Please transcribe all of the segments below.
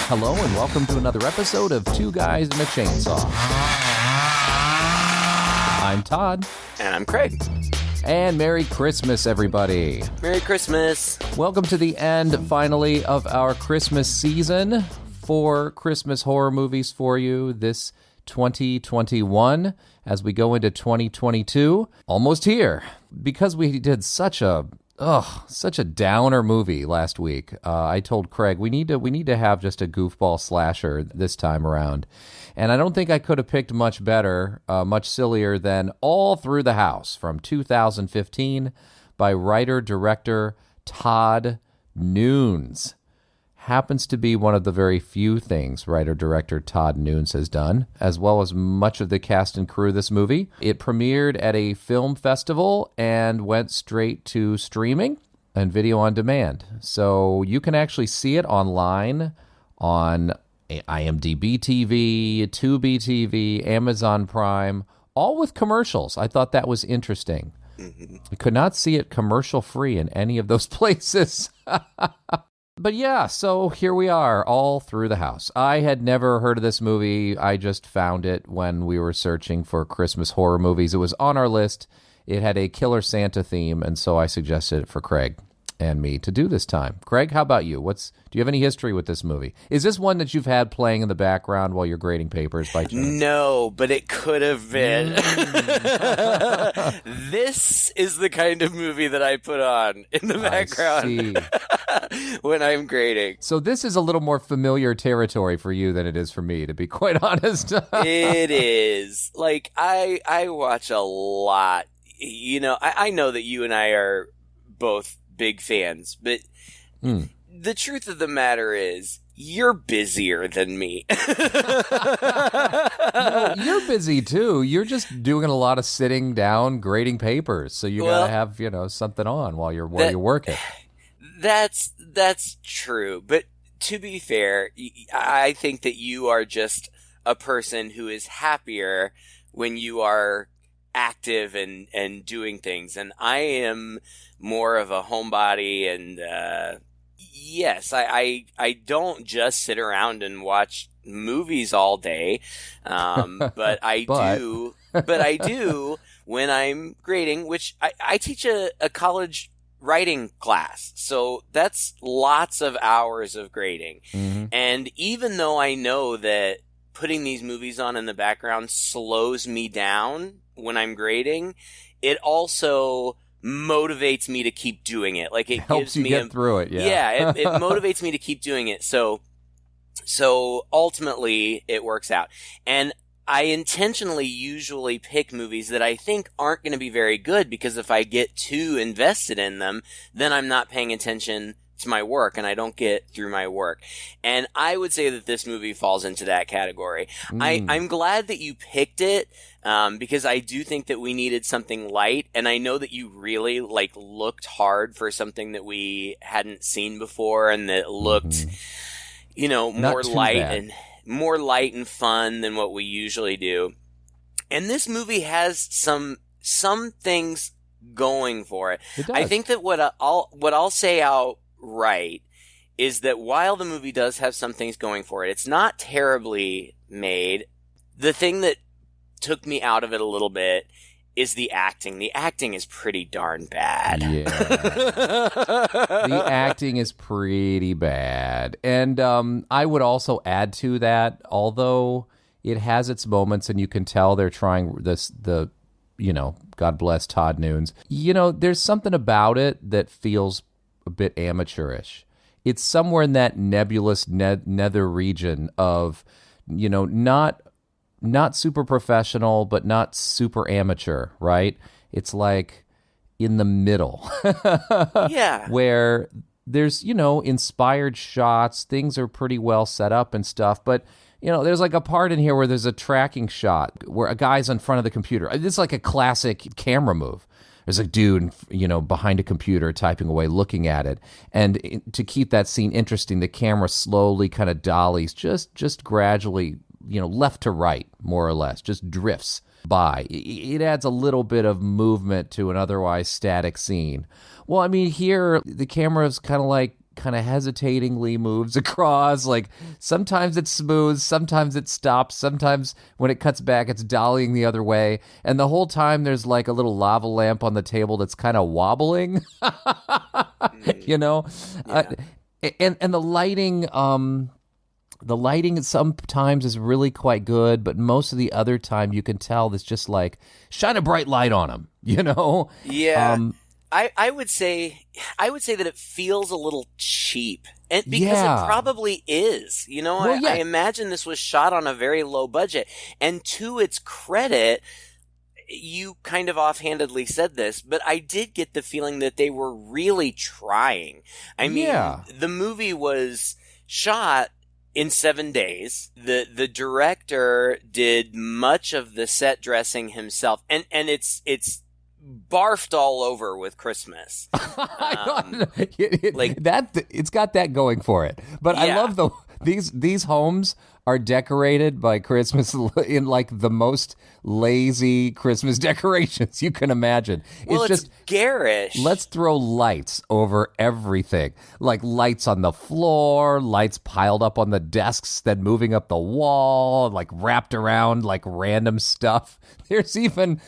Hello and welcome to another episode of Two Guys and a Chainsaw. I'm Todd. And I'm Craig. And Merry Christmas, everybody. Merry Christmas. Welcome to the end, finally, of our Christmas season. 4 Christmas horror movies for you this 2021 as we go into 2022. Almost here. Because we did such a downer movie last week. I told Craig we need to have just a goofball slasher this time around, and I don't think I could have picked much better, much sillier than All Through the House from 2015 by writer-director Todd Nunes. Happens to be one of the very few things writer-director Todd Nunes has done, as well as much of the cast and crew of this movie. It premiered at a film festival and went straight to streaming and video on demand. So you can actually see it online on IMDb TV, Tubi TV, Amazon Prime, all with commercials. I thought that was interesting. You could not see it commercial-free in any of those places. But yeah, so here we are, All Through the House. I had never heard of this movie. I just found it when we were searching for Christmas horror movies. It was on our list. It had a Killer Santa theme, and so I suggested it for Craig and me to do this time. Craig, how about you? Do you have any history with this movie? Is this one that you've had playing in the background while you're grading papers by chance? No, but it could have been. This is the kind of movie that I put on in the background when I'm grading. So this is a little more familiar territory for you than it is for me, to be quite honest. It is. Like, I watch a lot. You know, I know that you and I are both big fans, but the truth of the matter is you're busier than me. No, you're busy too. You're just doing a lot of sitting down grading papers, so you gotta have something on while you're working. That's true, but to be fair, I think that you are just a person who is happier when you are active and doing things, and I am more of a homebody, and yes, I don't just sit around and watch movies all day, but I do when I'm grading, which I teach a college writing class, so that's lots of hours of grading. And even though I know that putting these movies on in the background slows me down when I'm grading, it also motivates me to keep doing it. Like, it helps gives you me get through it. Yeah, it motivates me to keep doing it. So ultimately it works out. And I intentionally usually pick movies that I think aren't going to be very good, because if I get too invested in them, then I'm not paying attention to my work and I don't get through my work. And I would say that this movie falls into that category. I'm glad that you picked it, because I do think that we needed something light, and I know that you really looked hard for something that we hadn't seen before and that looked more light and fun than what we usually do. And this movie has some things going for it. It does. I think that what I'll say outright is that while the movie does have some things going for it, it's not terribly made. The thing that took me out of it a little bit is the acting. The acting is pretty darn bad. Yeah. The acting is pretty bad. And I would also add to that, although it has its moments and you can tell they're trying God bless Todd Nunes. There's something about it that feels a bit amateurish. It's somewhere in that nebulous nether region of, not super professional, but not super amateur, right? It's like in the middle. Yeah. Where there's, inspired shots, things are pretty well set up and stuff, but, there's like a part in here where there's a tracking shot where a guy's in front of the computer. It's like a classic camera move. There's a dude, behind a computer typing away, looking at it. And to keep that scene interesting, the camera slowly kind of dollies, just gradually, left to right, more or less, just drifts by. It adds a little bit of movement to an otherwise static scene. Well, I mean, here, the camera's kind of like kind of hesitatingly moves across. Like sometimes it's smooth, sometimes it stops, sometimes when it cuts back, it's dollying the other way. And the whole time there's like a little lava lamp on the table that's kind of wobbling, you know? Yeah. And the lighting, sometimes is really quite good, but most of the other time you can tell it's just like shine a bright light on them, you know? Yeah. I would say that it feels a little cheap, and because it probably is. You know, Well, I imagine this was shot on a very low budget, and to its credit, you kind of offhandedly said this, but I did get the feeling that they were really trying. I mean, the movie was shot in 7 days. The director did much of the set dressing himself, and it's barfed all over with Christmas. It's got that going for it. But I love these homes are decorated by Christmas in like the most lazy Christmas decorations you can imagine. Well, it's just garish. Let's throw lights over everything. Like lights on the floor, lights piled up on the desks, then moving up the wall, like wrapped around like random stuff. There's even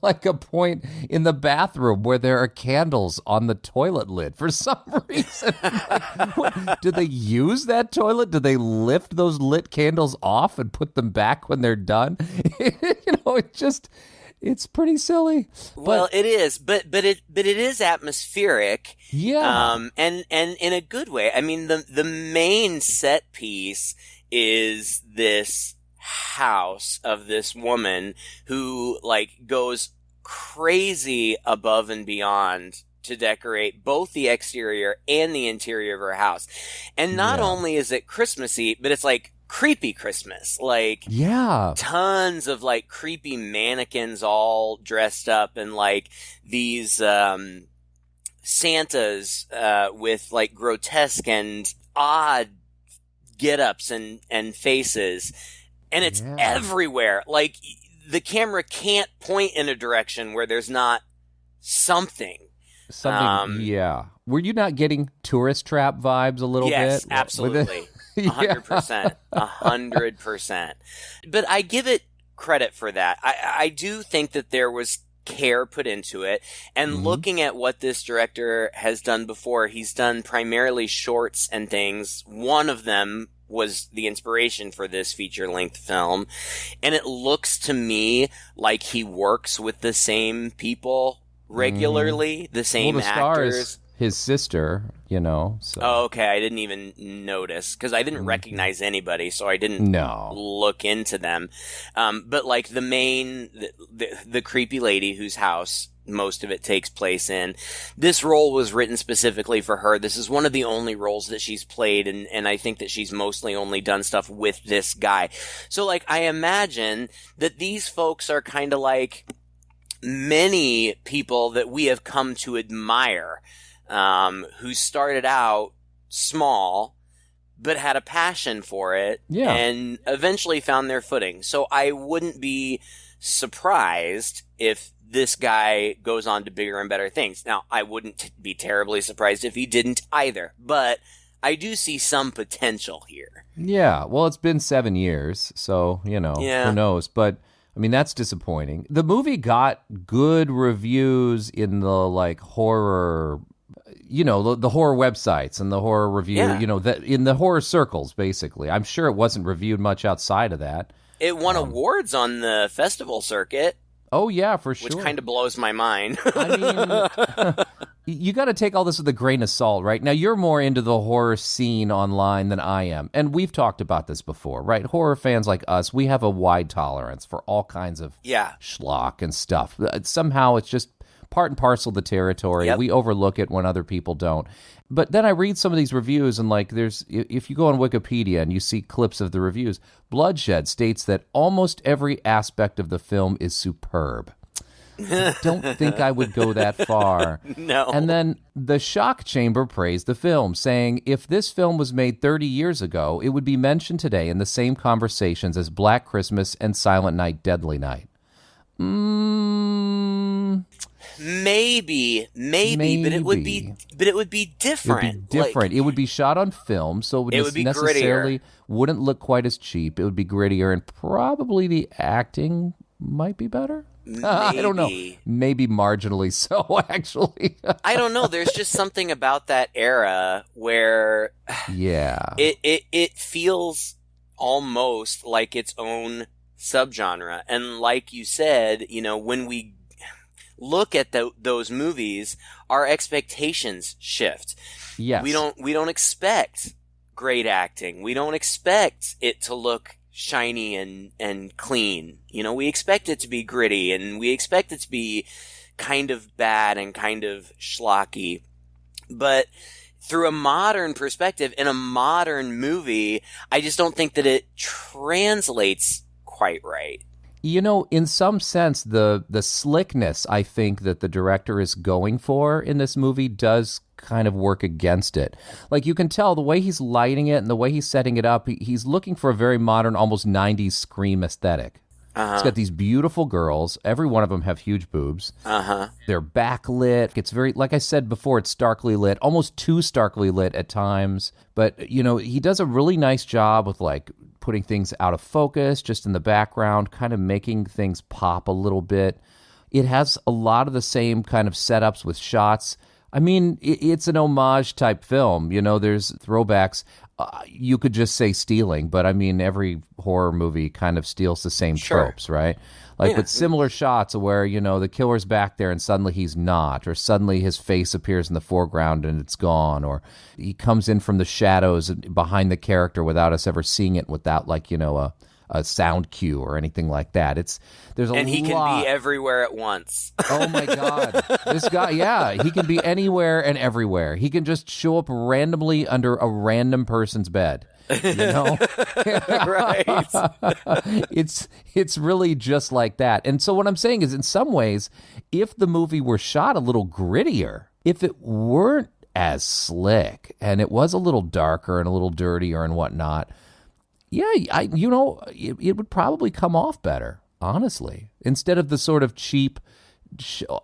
like a point in the bathroom where there are candles on the toilet lid for some reason. Did they use that toilet? Did they lift those lit candles off and put them back when they're done? It's pretty silly. Well, it is, but it is atmospheric. Yeah. And in a good way. I mean, the main set piece is this house of this woman who like goes crazy above and beyond to decorate both the exterior and the interior of her house. And not only is it Christmassy, but it's like creepy Christmas. Like tons of like creepy mannequins all dressed up and like these Santas with like grotesque and odd get-ups and faces. And it's everywhere. Like, the camera can't point in a direction where there's not something. Were you not getting tourist trap vibes a little bit? Yes, absolutely. 100%. 100%. But I give it credit for that. I do think that there was care put into it. And looking at what this director has done before, he's done primarily shorts and things. One of them was the inspiration for this feature-length film. And it looks to me like he works with the same people regularly, the same the star actors. Is his sister, you know. So. Oh, okay. I didn't even notice because I didn't recognize anybody, so I didn't look into them. But like the main, the creepy lady whose house most of it takes place in, this role was written specifically for her. This is one of the only roles that she's played, and I think that she's mostly only done stuff with this guy. So like I imagine that these folks are kind of like many people that we have come to admire, who started out small but had a passion for it and eventually found their footing. So I wouldn't be surprised if this guy goes on to bigger and better things. Now, I wouldn't be terribly surprised if he didn't either, but I do see some potential here. Yeah, well, it's been 7 years, so, you know, who knows? But, I mean, that's disappointing. The movie got good reviews in the, like, horror, you know, the horror websites and the horror review, you know, in the horror circles, basically. I'm sure it wasn't reviewed much outside of that. It won awards on the festival circuit. Oh, yeah, for sure. Which kind of blows my mind. I mean, you got to take all this with a grain of salt, right? Now, you're more into the horror scene online than I am. And we've talked about this before, right? Horror fans like us, we have a wide tolerance for all kinds of schlock and stuff. Somehow it's just part and parcel of the territory. Yep. We overlook it when other people don't. But then I read some of these reviews, and like, if you go on Wikipedia and you see clips of the reviews, Bloodshed states that almost every aspect of the film is superb. I don't think I would go that far. No. And then the Shock Chamber praised the film, saying if this film was made 30 years ago, it would be mentioned today in the same conversations as Black Christmas and Silent Night, Deadly Night. Maybe, but it would be different. It would be different. It would be shot on film, so it would be necessarily grittier. wouldn't look quite as cheap. It would be grittier, and probably the acting might be better. I don't know. Maybe marginally so, actually. I don't know. There's just something about that era where it feels almost like its own subgenre. And like you said, when we look at those movies, our expectations shift. Yes. We don't expect great acting. We don't expect it to look shiny and clean. We expect it to be gritty, and we expect it to be kind of bad and kind of schlocky. But through a modern perspective, in a modern movie, I just don't think that it translates quite right. In some sense, the slickness I think that the director is going for in this movie does kind of work against it. Like, you can tell the way he's lighting it and the way he's setting it up, he's looking for a very modern, almost 90s Scream aesthetic. It's got these beautiful girls. Every one of them have huge boobs. They're backlit. It's very, like I said before, it's starkly lit, almost too starkly lit at times. But, he does a really nice job with, like, putting things out of focus, just in the background, kind of making things pop a little bit. It has a lot of the same kind of setups with shots. I mean, it's an homage type film. There's throwbacks. You could just say stealing, but I mean, every horror movie kind of steals the same tropes, right? Like, with similar shots where, the killer's back there and suddenly he's not, or suddenly his face appears in the foreground and it's gone, or he comes in from the shadows behind the character without us ever seeing it, without, like, a sound cue or anything like that. And he can be everywhere at once. Oh my God. This guy, he can be anywhere and everywhere. He can just show up randomly under a random person's bed. Right. It's really just like that. And so what I'm saying is, in some ways, if the movie were shot a little grittier, if it weren't as slick and it was a little darker and a little dirtier and whatnot, it would probably come off better, honestly, instead of the sort of cheap,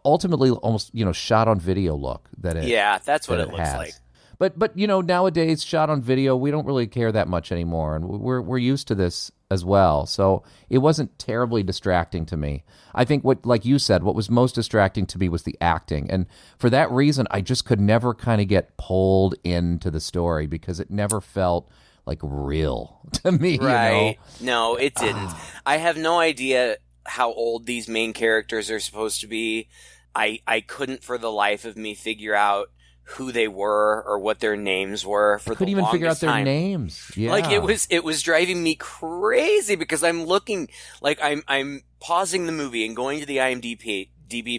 ultimately almost, shot on video look that it that's what it looks has. like. But nowadays, shot on video, we don't really care that much anymore, and we're used to this as well. So it wasn't terribly distracting to me. I think like you said, what was most distracting to me was the acting, and for that reason, I just could never kind of get pulled into the story because it never felt like real to me. Right? No, it didn't. I have no idea how old these main characters are supposed to be. I couldn't for the life of me figure out who they were or what their names were for the longest time. Couldn't even figure out their names. Yeah. Like, it was driving me crazy because I'm looking, like, I'm pausing the movie and going to the IMDb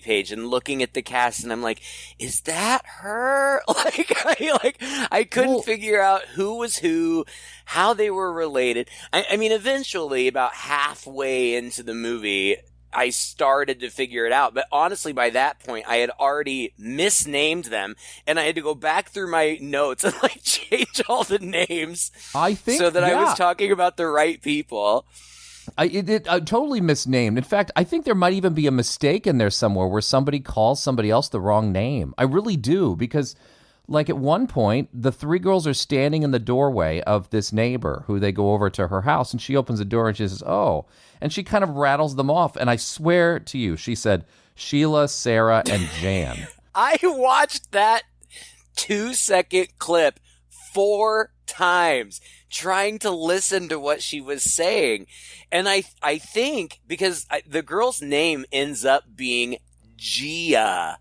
page and looking at the cast, and I'm like, is that her? I couldn't figure out who was who, how they were related. I mean, eventually, about halfway into the movie, I started to figure it out. But honestly, by that point, I had already misnamed them, and I had to go back through my notes and, like, change all the names I was talking about the right people. I totally misnamed. In fact, I think there might even be a mistake in there somewhere where somebody calls somebody else the wrong name. I really do, because, like, at one point, the three girls are standing in the doorway of this neighbor who they go over to her house, and she opens the door and she says, "Oh," and she kind of rattles them off. And I swear to you, she said Sheila, Sarah, and Jan. I watched that 2-second clip 4 times trying to listen to what she was saying. And I think because the girl's name ends up being Gia.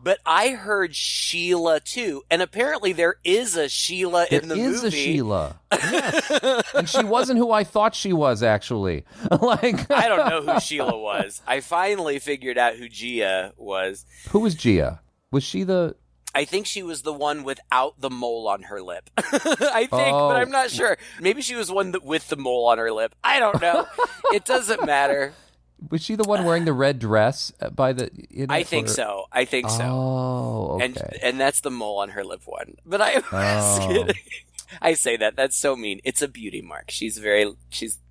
But I heard Sheila too, and apparently there is a Sheila in the movie. There is a Sheila, yes. And she wasn't who I thought she was, actually. I don't know who Sheila was. I finally figured out who Gia was. Who was Gia? Was she the... I think she was the one without the mole on her lip. I think, but I'm not sure. Maybe she was one with the mole on her lip. I don't know. It doesn't matter. Was she the one wearing the red dress by the... I think so. Oh, okay. And that's the mole on her lip one. But I was kidding. I say that. That's so mean. It's a beauty mark. She's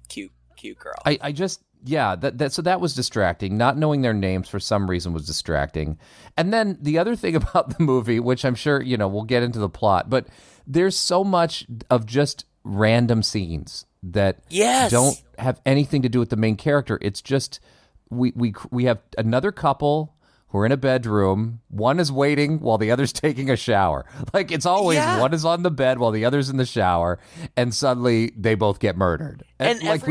cute girl. I just... Yeah, so that was distracting. Not knowing their names for some reason was distracting. And then the other thing about the movie, which I'm sure, we'll get into the plot, but there's so much of just random scenes that don't have anything to do with the main character. It's just we have another couple who are in a bedroom. One is waiting while the other's taking a shower. Like, it's always one is on the bed while the other's in the shower, and suddenly they both get murdered. And like,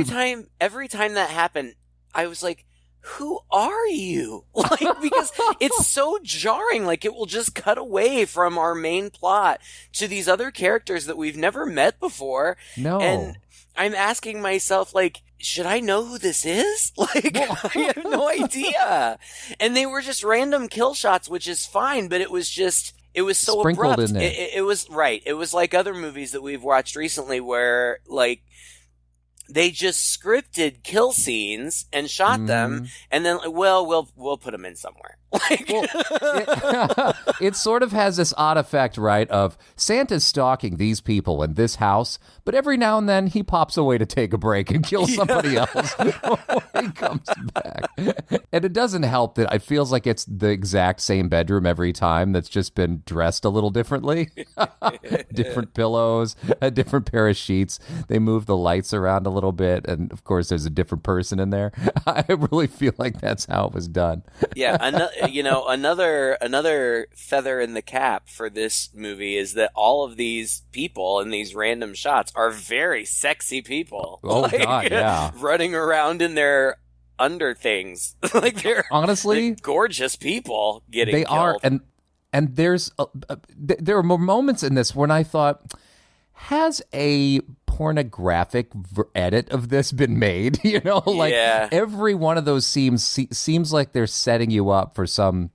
every time that happened, I was like, who are you? Like, because it's so jarring. Like, it will just cut away from our main plot to these other characters that we've never met before. No. And I'm asking myself, like, should I know who this is? Like, I have no idea. And they were just random kill shots, which is fine, but it was so sprinkled abrupt. in there. It was right. It was like other movies that we've watched recently where, like, they just scripted kill scenes and shot them, and then, we'll put them in somewhere. Like, it sort of has this odd effect, right, of Santa's stalking these people in this house, but every now and then he pops away to take a break and kill somebody else before he comes back. And it doesn't help that it feels like it's the exact same bedroom every time that's just been dressed a little differently. Different pillows, a different pair of sheets. They move the lights around a little bit, and of course there's a different person in there. I really feel like that's how it was done. Yeah, another feather in the cap for this movie is that all of these people in these random shots are very sexy people. Oh, like, God, yeah. Running around in their under things. Like, they're honestly gorgeous people getting they killed. Are, and there are moments in this when I thought, has a pornographic edit of this been made? Every one of those seems like they're setting you up for some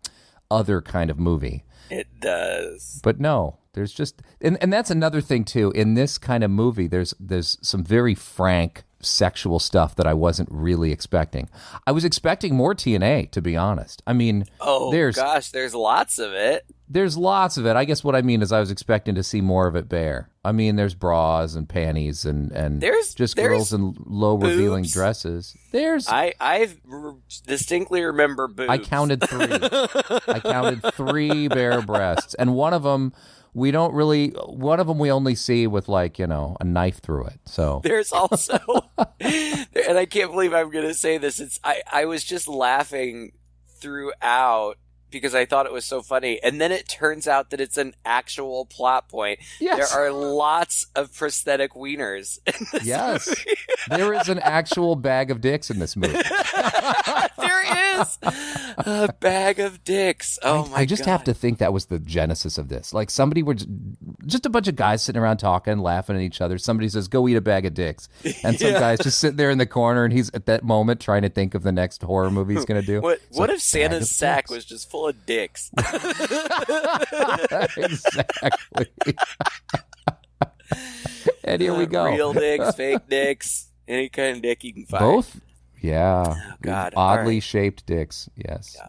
other kind of movie. It does. But no, there's just, and that's another thing too. In this kind of movie, there's some very frank sexual stuff that I wasn't really expecting. I was expecting more TNA, to be honest. I mean, there's lots of it. There's lots of it. I guess what I mean is I was expecting to see more of it bare. I mean, there's bras and panties and there's girls in low boobs. Revealing dresses. I distinctly remember boobs. I counted 3. I counted 3 bare breasts, and one of them we only see with, like, a knife through it. So there's also, and I can't believe I'm going to say this. I was just laughing throughout because I thought it was so funny. And then it turns out that it's an actual plot point. Yes. There are lots of prosthetic wieners in this movie. There is an actual bag of dicks in this movie. There is a bag of dicks. Oh, my God. I just have to think that was the genesis of this. Like, somebody were just a bunch of guys sitting around talking, laughing at each other. Somebody says, go eat a bag of dicks. And some guy's just sitting there in the corner, and he's at that moment trying to think of the next horror movie he's going to do. What if Santa's sack was just full of dicks? Exactly. And here we go. Real dicks, fake dicks, any kind of dick you can find. Both? Yeah. Oh, God. Oddly shaped dicks. Yes. Yeah.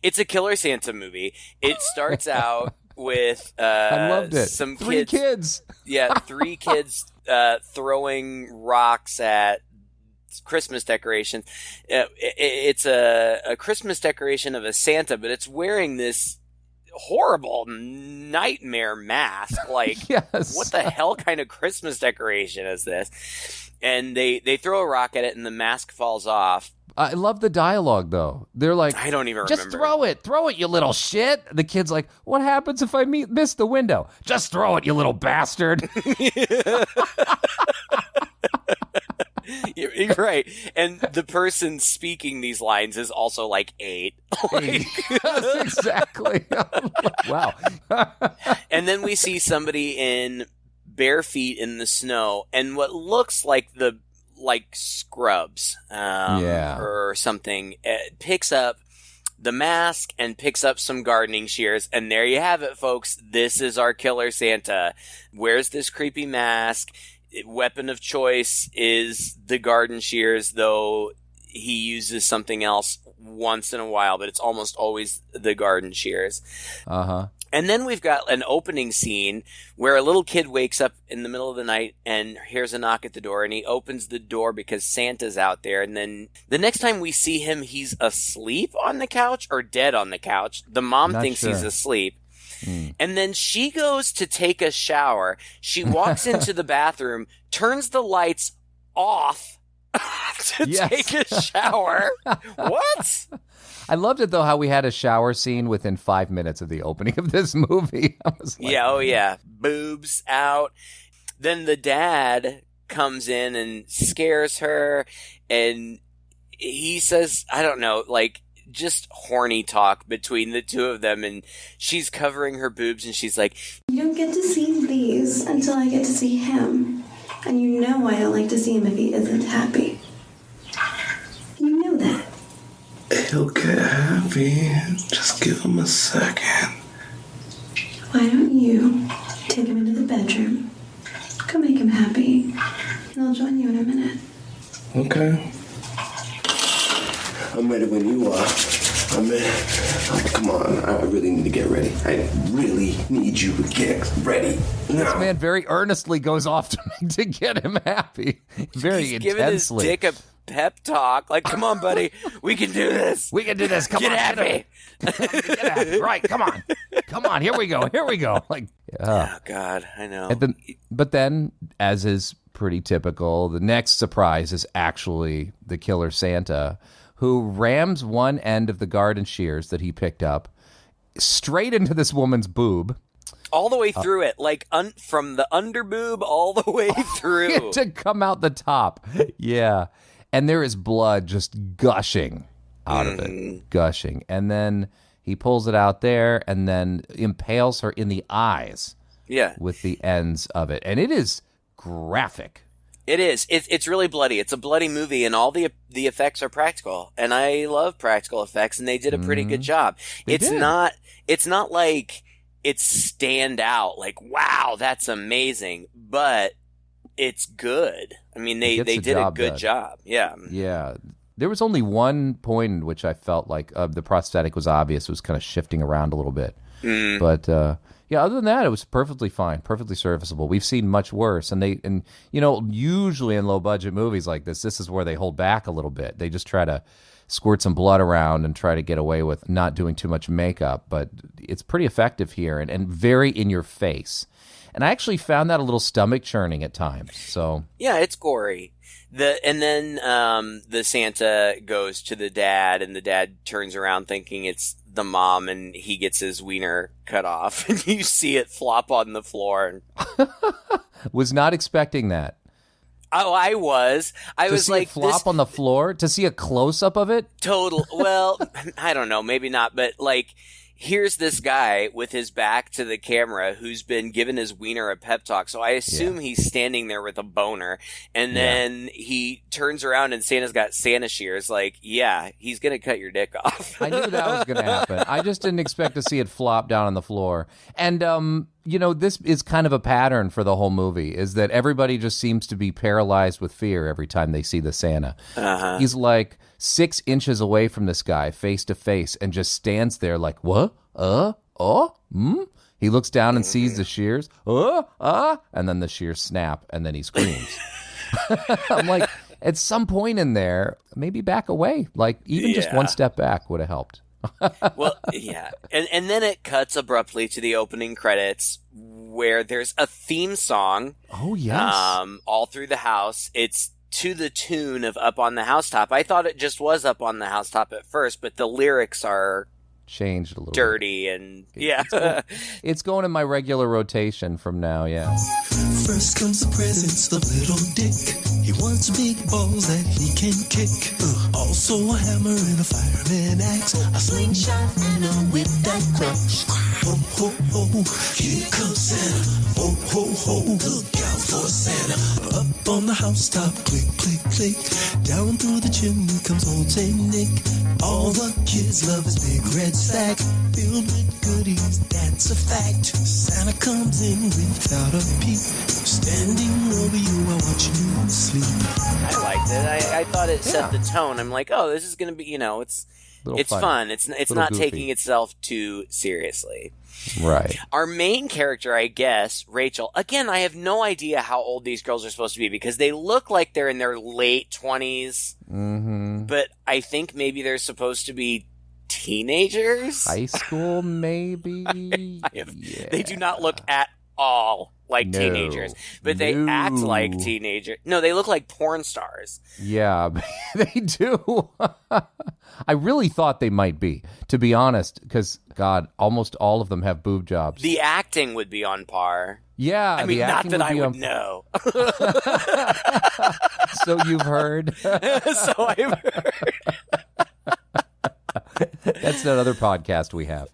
It's a Killer Santa movie. It starts out with I loved it. Some 3 kids. Yeah, 3 kids throwing rocks at Christmas decorations. It's a Christmas decoration of a Santa, but it's wearing this horrible nightmare mask. Like, yes. What the hell kind of Christmas decoration is this? And they throw a rock at it, and the mask falls off. I love the dialogue, though. They're like, I don't even just remember. Throw it, you little shit. The kid's like, what happens if I miss the window? Just throw it, you little bastard. You're right. And the person speaking these lines is also like 8. Exactly. Wow. And then we see somebody in bare feet in the snow and what looks like scrubs or something. It picks up the mask and picks up some gardening shears, and there you have it, folks. This is our Killer Santa. Wears this creepy mask. Weapon of choice is the garden shears, though he uses something else once in a while, but it's almost always the garden shears. Uh-huh. And then we've got an opening scene where a little kid wakes up in the middle of the night and hears a knock at the door, and he opens the door because Santa's out there. And then the next time we see him, he's asleep on the couch or dead on the couch. The mom thinks he's asleep. And then she goes to take a shower. She walks into the bathroom, turns the lights off to take a shower. What? I loved it, though, how we had a shower scene within 5 minutes of the opening of this movie. I was like, yeah. Boobs out. Then the dad comes in and scares her, and he says, I don't know, like, just horny talk between the two of them, and she's covering her boobs, and she's like, "You don't get to see these until I get to see him. And you know I don't like to see him if he isn't happy. You know that." He'll get happy. Just give him a second. "Why don't you take him into the bedroom, go make him happy, and I'll join you in a minute." Okay. I'm ready when you are. Come on, I really need to get ready. I really need you to get ready now. This man very earnestly goes off to get him happy. Very he's intensely. giving his dick a pep talk. Like, come on, buddy. We can do this. We can do this. Come get on. Happy. Get happy. Right, come on. Come on, here we go. Like, oh, God, I know. But then, as is pretty typical, the next surprise is actually the killer Santa, who rams one end of the garden shears that he picked up straight into this woman's boob. All the way through it, like from the under boob all the way through. To come out the top. Yeah. And there is blood just gushing out of it. Gushing. And then he pulls it out there and then impales her in the eyes. Yeah. With the ends of it. And it is graphic. It is. It's really bloody. It's a bloody movie, and all the effects are practical. And I love practical effects, and they did a pretty good job. It's not like it's stand out, like, wow, that's amazing, but it's good. I mean, they did a good job. Yeah. Yeah. There was only one point in which I felt like the prosthetic was obvious. It was kind of shifting around a little bit. But yeah, other than that, it was perfectly fine, perfectly serviceable. We've seen much worse, and usually in low budget movies like this is where they hold back a little bit. They just try to squirt some blood around and try to get away with not doing too much makeup. But it's pretty effective here and very in your face. And I actually found that a little stomach churning at times. So yeah, it's gory. Then the Santa goes to the dad, and the dad turns around thinking it's the mom, and he gets his wiener cut off, and you see it flop on the floor. Was not expecting that. Oh, I was. I was like, to see it flop on the floor, to see a close up of it. Total. Well, I don't know, maybe not, but like, here's this guy with his back to the camera who's been giving his wiener a pep talk. So I assume he's standing there with a boner. And then he turns around and Santa's got Santa shears. Like, yeah, he's going to cut your dick off. I knew that was going to happen. I just didn't expect to see it flop down on the floor. And, this is kind of a pattern for the whole movie, is that everybody just seems to be paralyzed with fear every time they see the Santa. Uh-huh. He's like 6 inches away from this guy, face to face, and just stands there like, what? He looks down and sees the shears, and then the shears snap, and then he screams. I'm like, at some point in there, maybe back away. Like, even just one step back would have helped. Well, yeah. And then it cuts abruptly to the opening credits where there's a theme song. Oh, yes. All through the house. It's to the tune of Up on the Housetop. I thought it just was Up on the Housetop at first, but the lyrics are changed a little dirty bit. And it's going in my regular rotation from now. First comes the presence of little Dick. He wants big balls that he can kick. Also a hammer and a fireman axe, a slingshot and a whip that cracks. Ho ho ho, here comes Santa. Ho ho ho, look out for Santa. Up on the housetop, click click click. Down through the chimney comes old Saint Nick. All the kids love his big red sack, filled with goodies, that's a fact. Santa comes in without a peep, standing over you while watching you sleep. I liked it. I thought it set the tone. I'm like, this is going to be, it's fun. fun. It's not goofy. taking itself too seriously. Right. Our main character, I guess, Rachel, again, I have no idea how old these girls are supposed to be because they look like they're in their late 20s. Mm-hmm. But I think maybe they're supposed to be teenagers? High school, maybe? They do not look at all like teenagers, but they act like teenagers. No, they look like porn stars. Yeah, they do. I really thought they might be, to be honest, because, God, almost all of them have boob jobs. The acting would be on par. Yeah, I mean, not that I would know. So you've heard? So I've heard. That's that other podcast we have.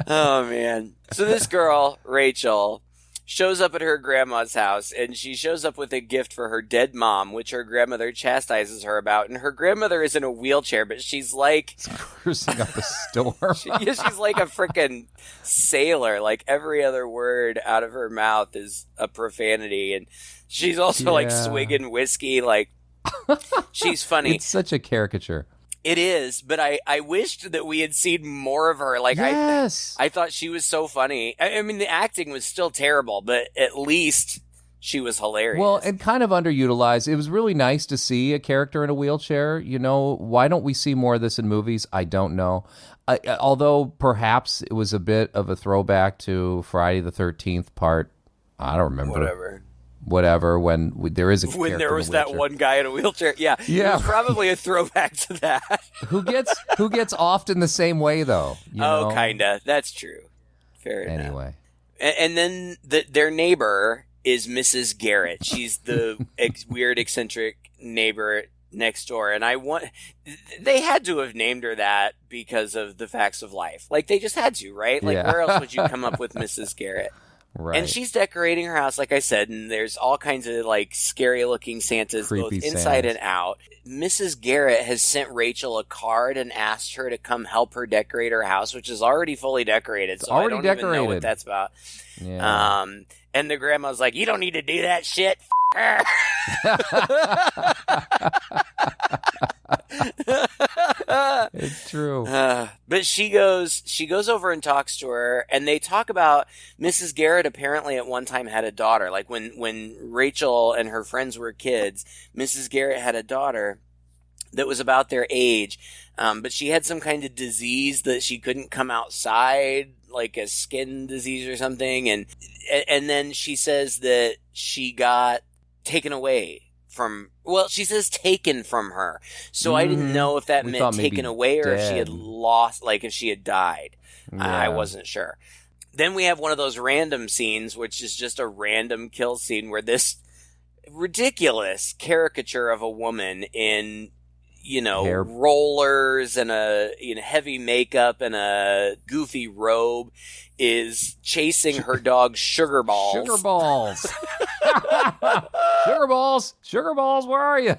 Oh, man. So this girl, Rachel, shows up at her grandma's house, and she shows up with a gift for her dead mom, which her grandmother chastises her about. And her grandmother is in a wheelchair, but she's like... cursing up a storm. She's like a freaking sailor. Like, every other word out of her mouth is a profanity. And she's also, like, swigging whiskey, like... She's funny. It's such a caricature. It is, but I wished that we had seen more of her. Like, yes. I thought she was so funny. I mean, the acting was still terrible, but at least she was hilarious. Well, and kind of underutilized. It was really nice to see a character in a wheelchair. You know, why don't we see more of this in movies? I don't know. Although perhaps it was a bit of a throwback to Friday the 13th part. I don't remember. Whatever, when there is a when there was that one guy in a wheelchair. Yeah. It was probably a throwback to that. who gets offed in the same way, though? You know? Kinda. That's true. Fair enough. Anyway. And then their neighbor is Mrs. Garrett. She's the weird, eccentric neighbor next door. And they had to have named her that because of the facts of life. Like, they just had to, right? Like, where else would you come up with Mrs. Garrett? Right. And she's decorating her house, like I said, and there's all kinds of, like, scary-looking Santas, Creepy both inside Santas. and out. Mrs. Garrett has sent Rachel a card and asked her to come help her decorate her house, which is already fully decorated, so I don't even know what that's about. Yeah. And the grandma's like, you don't need to do that shit, her. It's true. But she goes over and talks to her, and they talk about Mrs. Garrett apparently at one time had a daughter. Like when Rachel and her friends were kids, Mrs. Garrett had a daughter that was about their age, but she had some kind of disease that she couldn't come outside, like a skin disease or something, and then she says that she got taken away from, well, she says taken from her. So I didn't know if that meant taken away or if she had lost, like if she had died. Yeah. I wasn't sure. Then we have one of those random scenes, which is just a random kill scene where this ridiculous caricature of a woman in, rollers and heavy makeup and a goofy robe is chasing her dog Sugar Balls. Sugar Balls. Sugar Balls. Sugar Balls, where are you?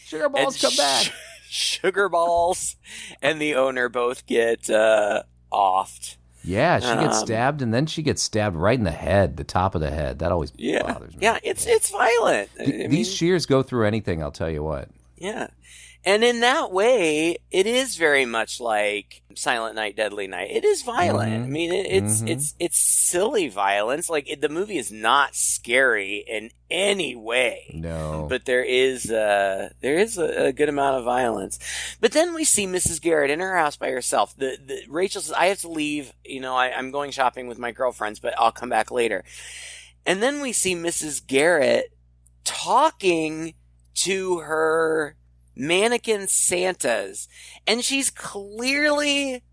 Sugar Balls, come back. Sugar Balls and the owner both get offed. Yeah, she gets stabbed, and then she gets stabbed right in the head, the top of the head. That always bothers me. Yeah, it's violent. These shears go through anything, I'll tell you what. Yeah. And in that way, it is very much like Silent Night, Deadly Night. It is violent. I mean, it's silly violence. Like, the movie is not scary in any way. No. But there is a good amount of violence. But then we see Mrs. Garrett in her house by herself. Rachel says, I have to leave. I'm going shopping with my girlfriends, but I'll come back later. And then we see Mrs. Garrett talking to her mannequin Santas, and she's clearly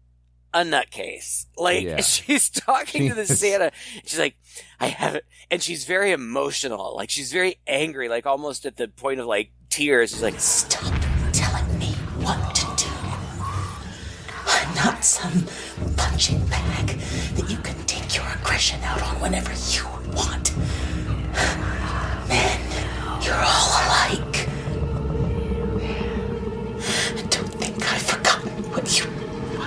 a nutcase. Like, she's talking to the Santa. She's like, I have it. And she's very emotional. Like, she's very angry, like almost at the point of like tears. She's like, stop telling me what to do. I'm not some punching bag that you can take your aggression out on whenever you want. Men, you're all alike. Don't think I've forgotten what you did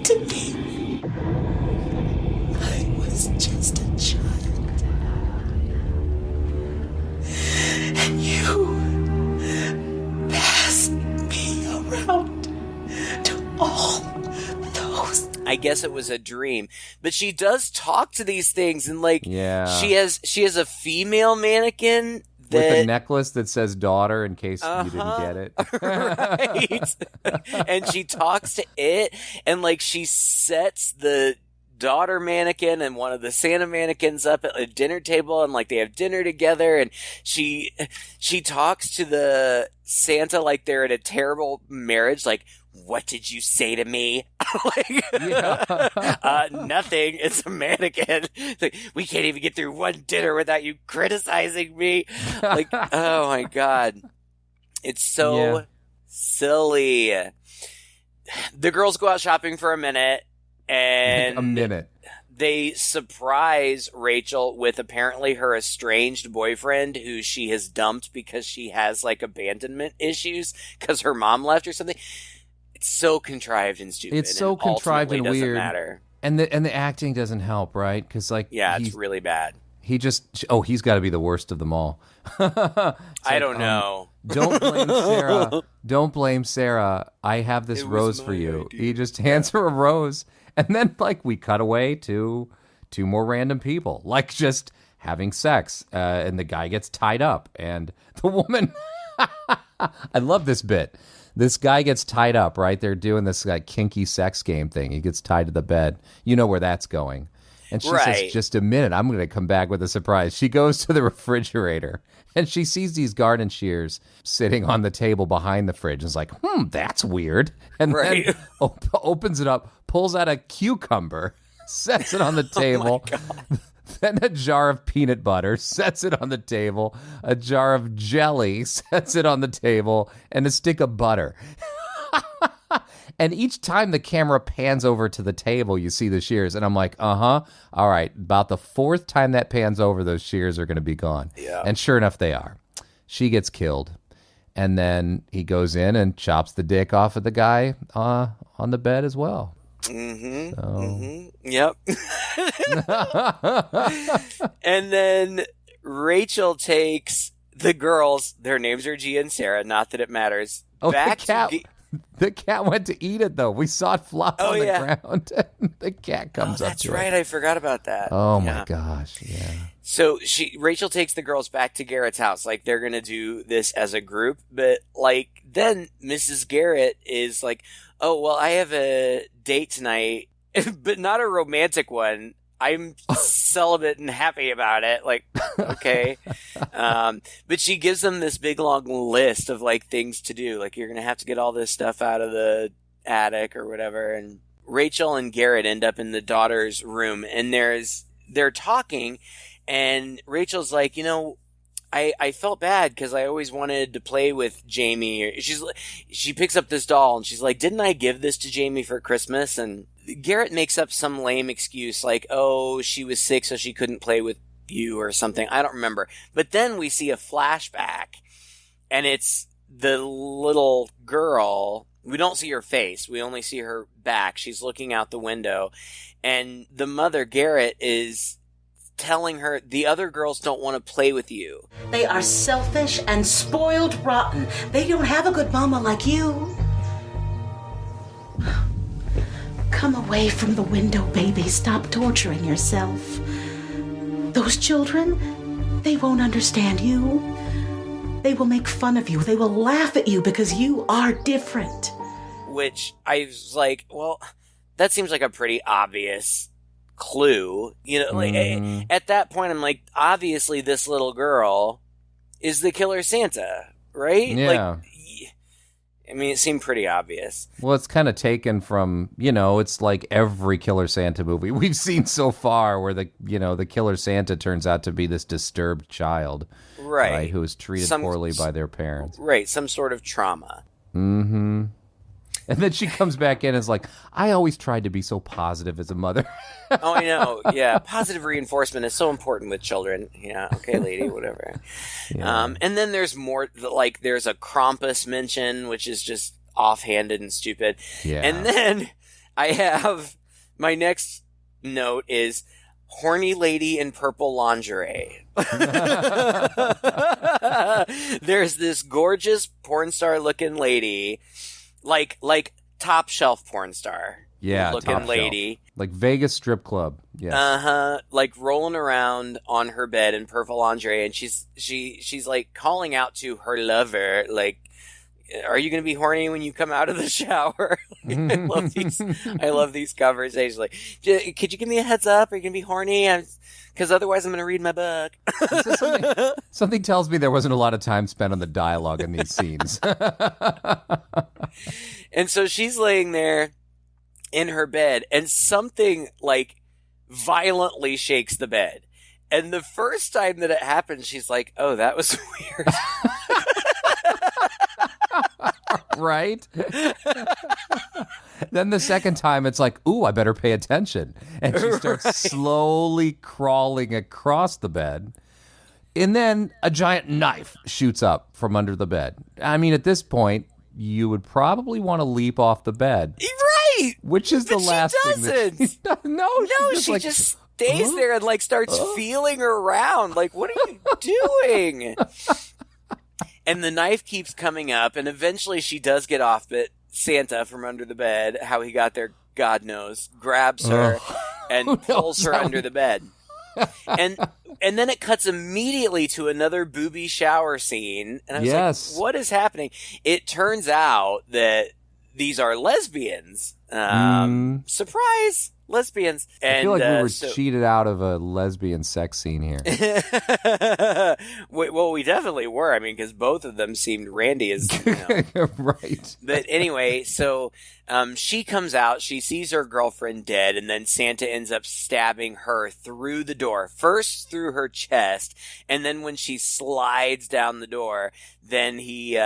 to me. I was just a child. And you Oh, those. I guess it was a dream. But she does talk to these things, and like, Yeah. she has a female mannequin with a that, necklace that says daughter in case you didn't get it. right? And she talks to it, and like, she sets the daughter mannequin and one of the Santa mannequins up at a dinner table, and like, they have dinner together, and she talks to the Santa like they're in a terrible marriage, like, what did you say to me? Like, nothing. It's a mannequin. Like, we can't even get through one dinner without you criticizing me. Like, oh my God. It's so silly. The girls go out shopping for a minute, and they surprise Rachel with apparently her estranged boyfriend who she has dumped because she has like abandonment issues because her mom left or something. It's so contrived and stupid. It's so contrived and weird. Matter. And the acting doesn't help, right? Because like, it's really bad. He's got to be the worst of them all. I don't know. Don't blame Sarah. Don't blame Sarah. I have this rose for you. Idea. He just hands her a rose, and then like, we cut away to two more random people, like just having sex, and the guy gets tied up, and the woman. I love this bit. This guy gets tied up, right? They're doing this like kinky sex game thing. He gets tied to the bed. You know where that's going. And she says, just a minute, I'm going to come back with a surprise. She goes to the refrigerator, and she sees these garden shears sitting on the table behind the fridge, and is like, that's weird. And then opens it up, pulls out a cucumber, sets it on the table. Oh my God. Then a jar of peanut butter, sets it on the table. A jar of jelly, sets it on the table. And a stick of butter. And each time the camera pans over to the table, you see the shears. And I'm like, all right. About the fourth time that pans over, those shears are going to be gone. Yeah. And sure enough, they are. She gets killed. And then he goes in and chops the dick off of the guy on the bed as well. Yep. And then Rachel takes the girls, their names are Gia and Sarah, not that it matters. Back the cat went to eat it, though. We saw it flop on the ground. The cat comes up to it. That's right. I forgot about that. Oh, my gosh. Yeah. So Rachel takes the girls back to Garrett's house. Like, they're going to do this as a group. But, like, then Mrs. Garrett is like, oh, well, I have a date tonight, but not a romantic one. I'm celibate and happy about it. Like, okay. But she gives them this big long list of like things to do. Like, you're going to have to get all this stuff out of the attic or whatever. And Rachel and Garrett end up in the daughter's room, and they're talking, and Rachel's like, I felt bad because I always wanted to play with Jamie. She picks up this doll, and she's like, didn't I give this to Jamie for Christmas? And Garrett makes up some lame excuse like, oh, she was sick so she couldn't play with you or something. I don't remember. But then we see a flashback, and it's the little girl. We don't see her face. We only see her back. She's looking out the window, and the mother, Garrett, is telling her the other girls don't want to play with you. They are selfish and spoiled rotten. They don't have a good mama like you. Come away from the window, baby. Stop torturing yourself. Those children, they won't understand you. They will make fun of you. They will laugh at you because you are different. Which I was like, well, that seems like a pretty obvious clue. At that point, I'm like, obviously this little girl is the killer Santa, right? Yeah. It seemed pretty obvious. Well, it's kind of taken from, it's like every Killer Santa movie we've seen so far where the Killer Santa turns out to be this disturbed child. Right. Who is treated poorly by their parents. Right. Some sort of trauma. Mm-hmm. And then she comes back in and is like, I always tried to be so positive as a mother. Oh, I know. Yeah. Positive reinforcement is so important with children. Yeah. Okay, lady, whatever. Yeah. And then there's more, like, there's a Krampus mention, which is just offhanded and stupid. Yeah. And then I have my next note is horny lady in purple lingerie. There's this gorgeous porn star looking lady. Like top shelf porn star. Yeah, looking top lady. Shelf. Like Vegas strip club. Yes. Like rolling around on her bed in purple lingerie, and she's like calling out to her lover, like, are you going to be horny when you come out of the shower? I love these conversations. Like, could you give me a heads up? Are you going to be horny? Because otherwise I'm going to read my book. Something tells me there wasn't a lot of time spent on the dialogue in these scenes. And so she's laying there in her bed, and something like violently shakes the bed. And the first time that it happened, she's like, oh, that was weird. Right? Then the second time, it's like, ooh, I better pay attention. And she starts slowly crawling across the bed. And then a giant knife shoots up from under the bed. I mean, at this point, you would probably want to leap off the bed. Right! Which is the last thing that she does. No, she just stays there and like starts feeling around. Like, what are you doing? And the knife keeps coming up, and eventually she does get off, but Santa from under the bed, how he got there, God knows, grabs her and pulls her under the bed. And then it cuts immediately to another booby shower scene. And I was like, what is happening? It turns out that these are lesbians. Surprise! Lesbians. And, I feel like we were cheated out of a lesbian sex scene here. Well, we definitely were. I mean, because both of them seemed randy as, Right. But anyway, so she comes out, she sees her girlfriend dead, and then Santa ends up stabbing her through the door. First through her chest, and then when she slides down the door, then he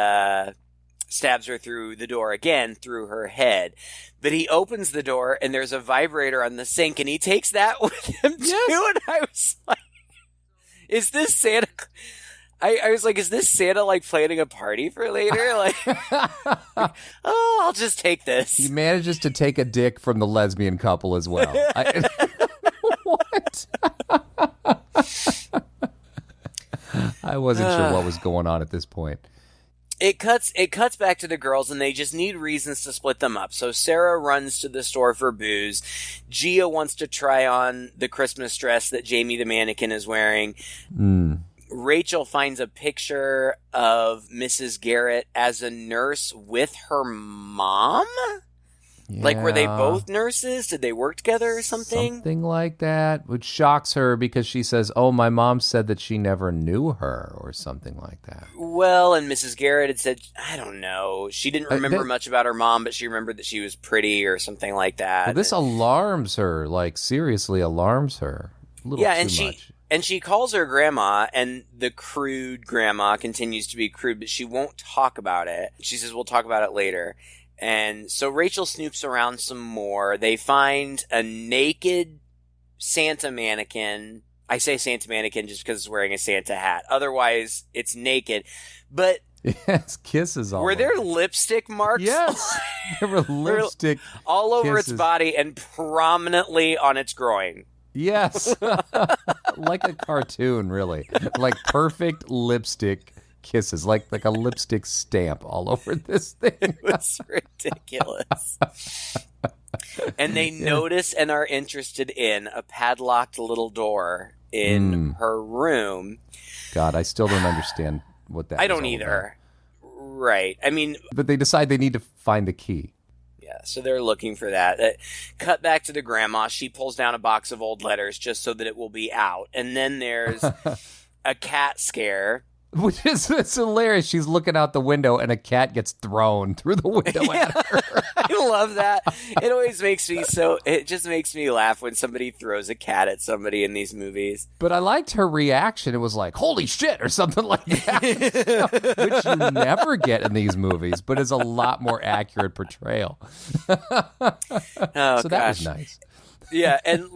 stabs her through the door again, through her head. But he opens the door, and there's a vibrator on the sink, and he takes that with him too. And I was like, is this Santa? I was like, is this Santa like planning a party for later? Like, oh, I'll just take this. He manages to take a dick from the lesbian couple as well. What? I wasn't sure what was going on at this point. It cuts back to the girls, and they just need reasons to split them up. So Sarah runs to the store for booze. Gia wants to try on the Christmas dress that Jamie the mannequin is wearing. Rachel finds a picture of Mrs. Garrett as a nurse with her mom. Yeah. Like, were they both nurses? Did they work together or something? Something like that, which shocks her because she says, oh, my mom said that she never knew her or something like that. Well, and Mrs. Garrett had said, I don't know. She didn't remember much about her mom, but she remembered that she was pretty or something like that. Well, this alarms her, like seriously alarms her. A little too much. And she calls her grandma, and the crude grandma continues to be crude, but she won't talk about it. She says, we'll talk about it later. And so Rachel snoops around some more. They find a naked Santa mannequin. I say Santa mannequin just because it's wearing a Santa hat. Otherwise, it's naked. But yes, kisses all were over. there lipstick marks? Yes, there were lipstick all over kisses. Its body and prominently on its groin. Yes, like a cartoon, really. Like perfect lipstick kisses, like a lipstick stamp all over this thing. It was ridiculous. And they notice and are interested in a padlocked little door in her room. God, I still don't understand what that is. I don't either. About. Right. I mean, but they decide they need to find the key. Yeah, so they're looking for that. Cut back to the grandma. She pulls down a box of old letters just so that it will be out. And then there's a cat scare. Which is it's hilarious. She's looking out the window and a cat gets thrown through the window at her. I love that. It always makes me it just makes me laugh when somebody throws a cat at somebody in these movies. But I liked her reaction. It was like, holy shit, or something like that. Which you never get in these movies, but is a lot more accurate portrayal. So that was nice. Yeah, and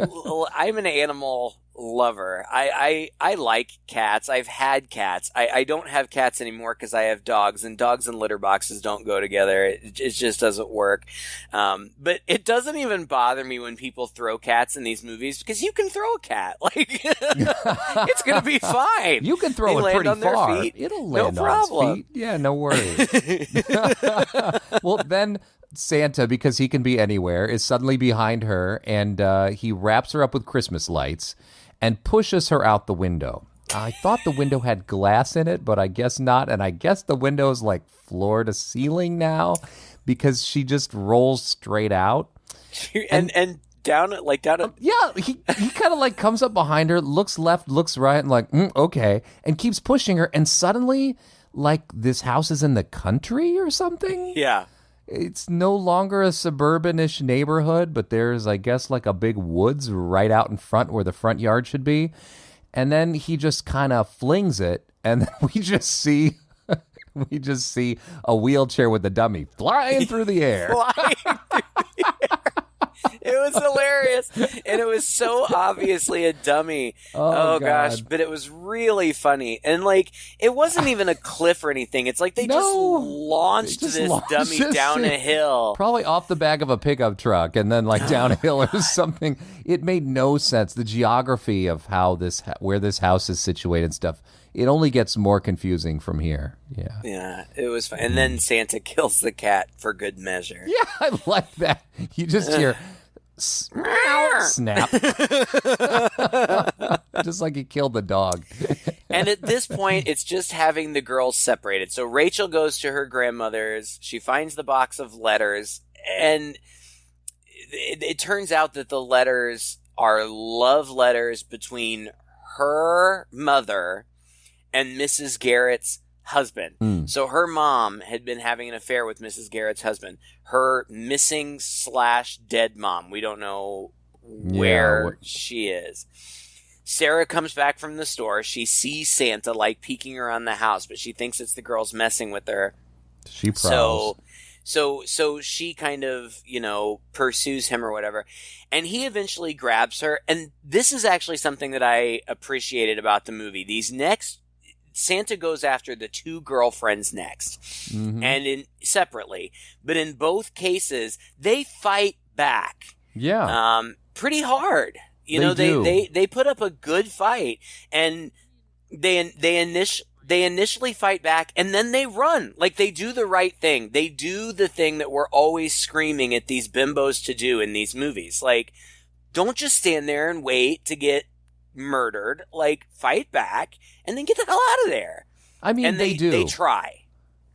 I'm an animal lover. I like cats. I've had cats. I don't have cats anymore because I have dogs, and dogs and litter boxes don't go together. It just doesn't work. But it doesn't even bother me when people throw cats in these movies because you can throw a cat. Like, it's going to be fine. You can throw it pretty far. It'll land on its feet. Yeah, no worries. Well, then Santa, because he can be anywhere, is suddenly behind her, and he wraps her up with Christmas lights and pushes her out the window. I thought the window had glass in it, but I guess not. And I guess the window is like floor to ceiling now because she just rolls straight out. And down it. Yeah, he kind of like comes up behind her, looks left, looks right, and like, okay, and keeps pushing her. And suddenly, like, this house is in the country or something. Yeah. It's no longer a suburban-ish neighborhood, but there's, I guess, like a big woods right out in front where the front yard should be. And then he just kind of flings it, and then we just see a wheelchair with a dummy flying through the air. It was hilarious, and it was so obviously a dummy. Oh gosh, but it was really funny, and like it wasn't even a cliff or anything. It's like they just launched this dummy down a hill, probably off the back of a pickup truck, and then like down a hill or something. It made no sense. The geography of how where this house is situated and stuff. It only gets more confusing from here. Yeah, it was fun. And then Santa kills the cat for good measure. Yeah, I like that. You just hear snap. Just like he killed the dog. And at this point, it's just having the girls separated. So Rachel goes to her grandmother's. She finds the box of letters. And it turns out that the letters are love letters between her mother and Mrs. Garrett's husband. So her mom had been having an affair with Mrs. Garrett's husband. Her missing / dead mom. We don't know where she is. Sarah comes back from the store. She sees Santa like peeking around the house, but she thinks it's the girls messing with her. She prowls. So she kind of, pursues him or whatever. And he eventually grabs her. And this is actually something that I appreciated about the movie. Santa goes after the two girlfriends next, and separately, but in both cases they fight back. Yeah, pretty hard. They put up a good fight, and they initially fight back, and then they run. Like, they do the right thing. They do the thing that we're always screaming at these bimbos to do in these movies. Like, don't just stand there and wait to get murdered. Like, fight back and then get the hell out of there. I mean, and they do. They try.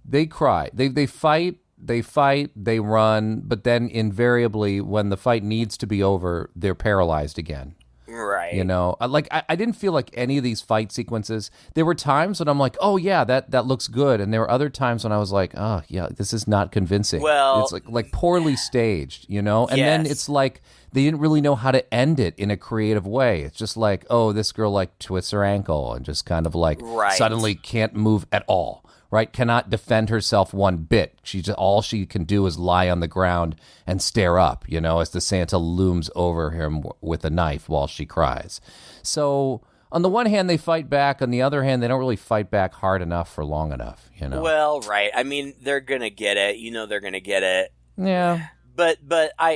They cry. They fight. They run. But then invariably, when the fight needs to be over, they're paralyzed again. Right. I didn't feel like any of these fight sequences. There were times when I'm like, oh yeah, that looks good, and there were other times when I was like, oh yeah, this is not convincing. Well, it's like poorly staged, And then it's like they didn't really know how to end it in a creative way. It's just like, oh, this girl like twists her ankle and just kind of like suddenly can't move at all. Right, cannot defend herself one bit. All she can do is lie on the ground and stare up, as the Santa looms over him with a knife while she cries. So on the one hand, they fight back. On the other hand, they don't really fight back hard enough for long enough. Well, right. I mean, they're gonna get it. They're gonna get it. Yeah. But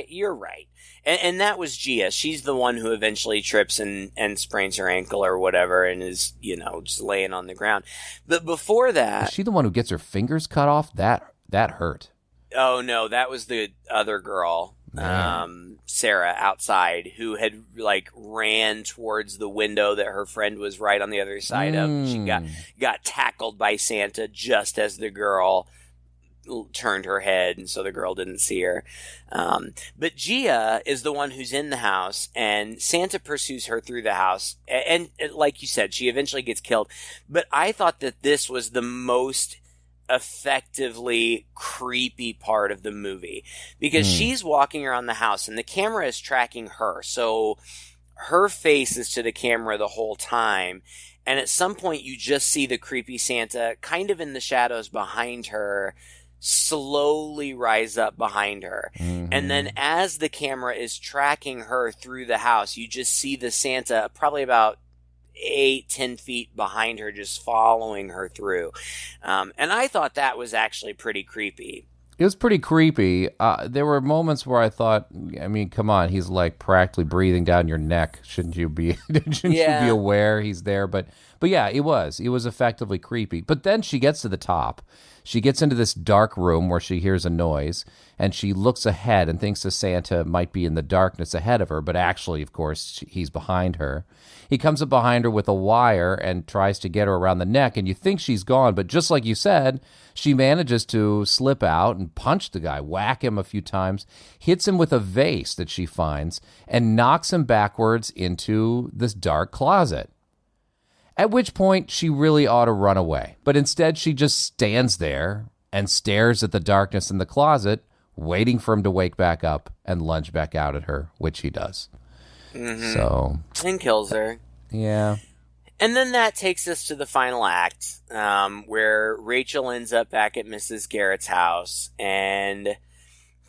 you're right. And that was Gia. She's the one who eventually trips and sprains her ankle or whatever and is, just laying on the ground. But before that... Is she the one who gets her fingers cut off? That hurt. Oh, no. That was the other girl, Sarah, outside, who had, ran towards the window that her friend was right on the other side of. She got tackled by Santa just as the girl turned her head, and so the girl didn't see her. But Gia is the one who's in the house, and Santa pursues her through the house. And like you said, she eventually gets killed. But I thought that this was the most effectively creepy part of the movie, because she's walking around the house, and the camera is tracking her. So her face is to the camera the whole time. And at some point, you just see the creepy Santa kind of in the shadows behind her, slowly rise up behind her. And then as the camera is tracking her through the house, you just see the Santa probably about 8-10 feet behind her, just following her through. And I thought that was actually pretty creepy. It was pretty creepy. There were moments where I thought, I mean, come on, he's like practically breathing down your neck. Shouldn't you be you be aware he's there? But yeah, it was effectively creepy. But then she gets to the top. She gets into this dark room where she hears a noise, and she looks ahead and thinks that Santa might be in the darkness ahead of her, but actually, of course, he's behind her. He comes up behind her with a wire and tries to get her around the neck, and you think she's gone, but just like you said, she manages to slip out and punch the guy, whack him a few times, hits him with a vase that she finds, and knocks him backwards into this dark closet. At which point, she really ought to run away. But instead, she just stands there and stares at the darkness in the closet, waiting for him to wake back up and lunge back out at her, which he does. Mm-hmm. So, and kills her. Yeah. And then that takes us to the final act, where Rachel ends up back at Mrs. Garrett's house, and